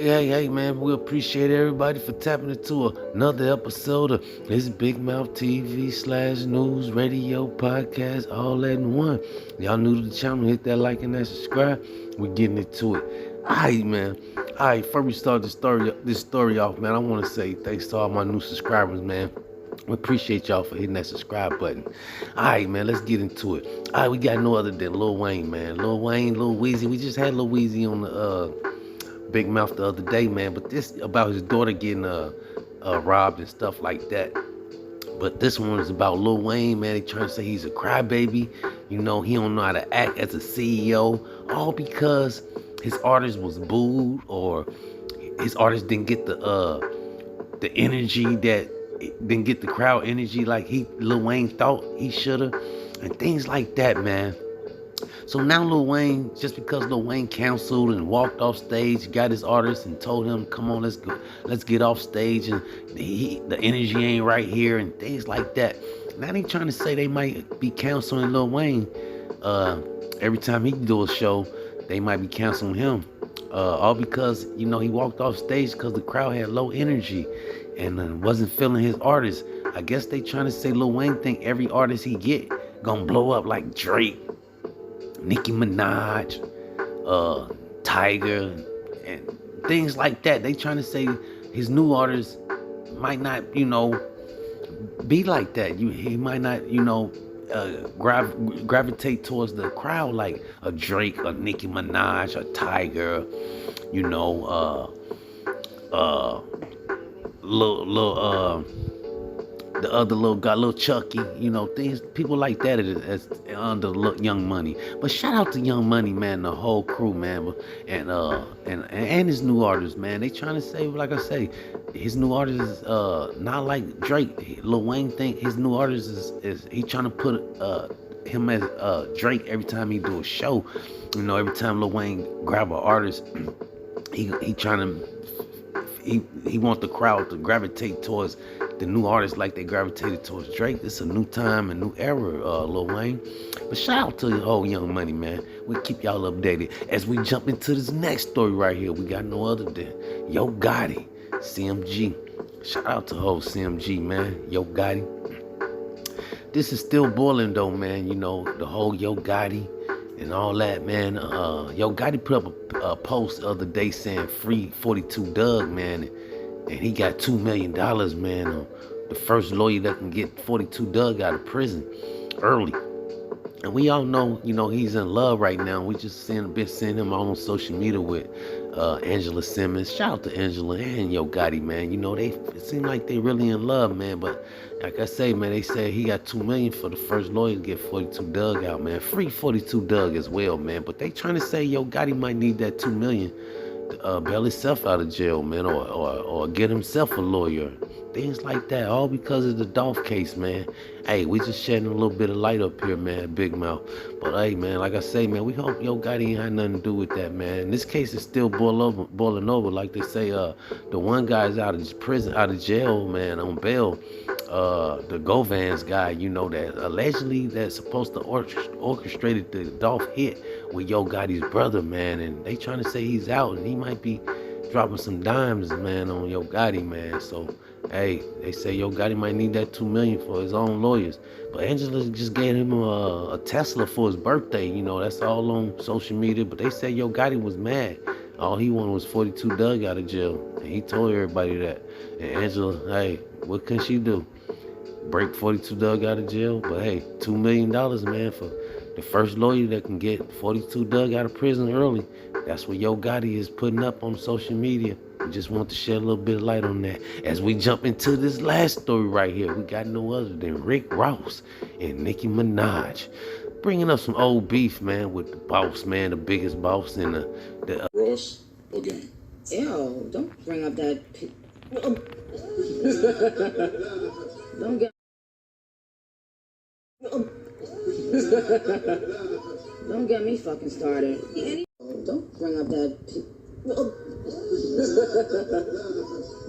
Hey, man, we appreciate everybody for tapping into another episode of this Big Mouth TV / news, radio, podcast, all that in one. Y'all new to the channel, hit that like and that subscribe. We're getting into it. All right, man. All right, before we start this story off, man, I want to say thanks to all my new subscribers, man. We appreciate y'all for hitting that subscribe button. All right, man, let's get into it. All right, we got no other than Lil Wayne, man. Lil Wayne, Lil Weezy. We just had Lil Weezy on the Big Mouth the other day, man. But this about his daughter getting robbed and stuff like that. But this one is about Lil Wayne, man. They trying to say he's a crybaby. You know, he don't know how to act as a CEO. All because his artist was booed or his artist didn't get the energy that didn't get the crowd energy like Lil Wayne thought he should have. And things like that, man. So now Lil Wayne, just because Lil Wayne canceled and walked off stage, got his artist and told him, "Come on, let's get off stage," and the energy ain't right here and things like that. Now they trying to say they might be canceling Lil Wayne. Every time he do a show, they might be canceling him. All because he walked off stage because the crowd had low energy and wasn't feeling his artist. I guess they trying to say Lil Wayne think every artist he get gonna blow up like Drake, Nicki Minaj, Tiger, and things like that. They trying to say his new artists might not, be like that. He might not, gravitate towards the crowd like a Drake, a Nicki Minaj, a Tiger, you know, little the other little guy, little Chucky, things, people like that as under Young Money. But shout out to Young Money, man, the whole crew, man, and his new artist, man. They trying to say, like I say, his new artist is not like Drake. Lil Wayne think his new artist is he trying to put him as Drake every time he do a show. Every time Lil Wayne grab an artist, he trying to he want the crowd to gravitate towards the new artists like they gravitated towards Drake. It's a new time, a new era, Lil Wayne. But shout out to the whole Young Money, man. We'll keep y'all updated as we jump into this next story right here. We got no other than Yo Gotti, CMG. Shout out to whole CMG, man. Yo Gotti. This is still boiling though, man. The whole Yo Gotti and all that, man. Yo Gotti put up a post the other day saying free 42 Dugg, man. And he got $2 million, man. The first lawyer that can get 42 Dugg out of prison early. And we all know, he's in love right now. We just been seeing him all on social media with Angela Simmons. Shout out to Angela and Yo Gotti, man. It seem like they really in love, man. But like I say, man, they said he got $2 million for the first lawyer to get 42 Dugg out, man. Free 42 Dugg as well, man. But they trying to say Yo Gotti might need that $2 million bail himself out of jail, man, or get himself a lawyer. Things like that, all because of the Dolph case, man. Hey, we just shedding a little bit of light up here, man, Big Mouth. But hey, man, like I say, man, we hope Yo Gotti ain't had nothing to do with that, man. This case is still boiling over. Like they say, the one guy's out of prison, out of jail, man, on bail. The Govans guy, that allegedly that's supposed to orchestrated the Dolph hit with Yo Gotti's brother, man, and they trying to say he's out and he might be dropping some dimes, man, on Yo Gotti, man. So, hey, they say Yo Gotti might need that $2 million for his own lawyers. But Angela just gave him a Tesla for his birthday, that's all on social media. But they say Yo Gotti was mad. All he wanted was 42 Dugg out of jail. And he told everybody that. And Angela, hey, what can she do? Break 42 Dugg out of jail? But hey, $2 million, man, for the first lawyer that can get 42 Dugg out of prison early. That's what Yo Gotti is putting up on social media. We just want to shed a little bit of light on that. As we jump into this last story right here, we got no other than Rick Ross and Nicki Minaj. Bringing up some old beef, man, with the boss, man, the biggest boss in the Ross or gang? Ew, don't bring up that. Don't get. Don't get me fucking started. Don't bring up that.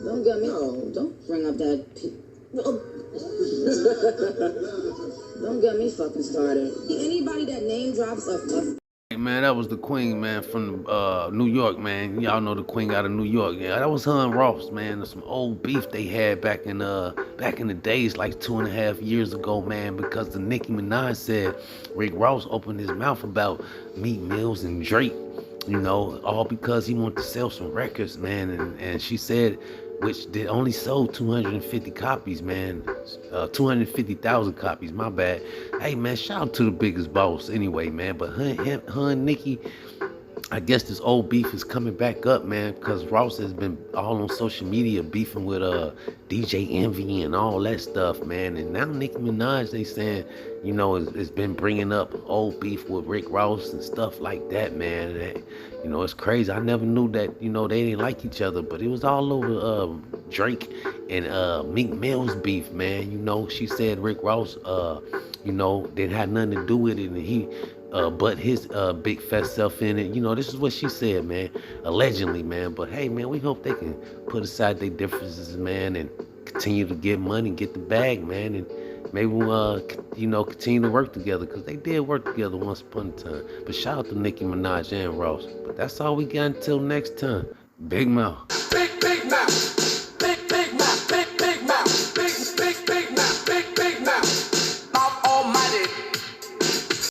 Don't get me. Don't bring up that. Don't get me fucking started. Anybody that name drops a man, that was the Queen, man, from New York, man. Y'all know the Queen out of New York. Yeah, that was her and Ross, man. There's some old beef they had back in the days, like 2.5 years ago, man, because the Nicki Minaj said Rick Ross opened his mouth about Meat Mills and Drake, all because he wanted to sell some records, man. And she said, which did only sold 250 copies, man. 250,000 copies, my bad. Hey, man, shout out to the biggest boss anyway, man. But her and Nicki, I guess this old beef is coming back up, man, because Ross has been all on social media beefing with DJ Envy and all that stuff, man. And now Nicki Minaj, they saying, has been bringing up old beef with Rick Ross and stuff like that, man. It's crazy. I never knew that, they didn't like each other, but it was all over Drake and Meek Mill's beef, man. She said Rick Ross, didn't have nothing to do with it, and he but his big fat self in it. This is what she said, man. Allegedly, man. But hey, man, we hope they can put aside their differences, man, and continue to get money, get the bag, man, and maybe we'll, continue to work together, because they did work together once upon a time. But shout out to Nicki Minaj and Ross. But that's all we got until next time. Big mouth. Big mouth.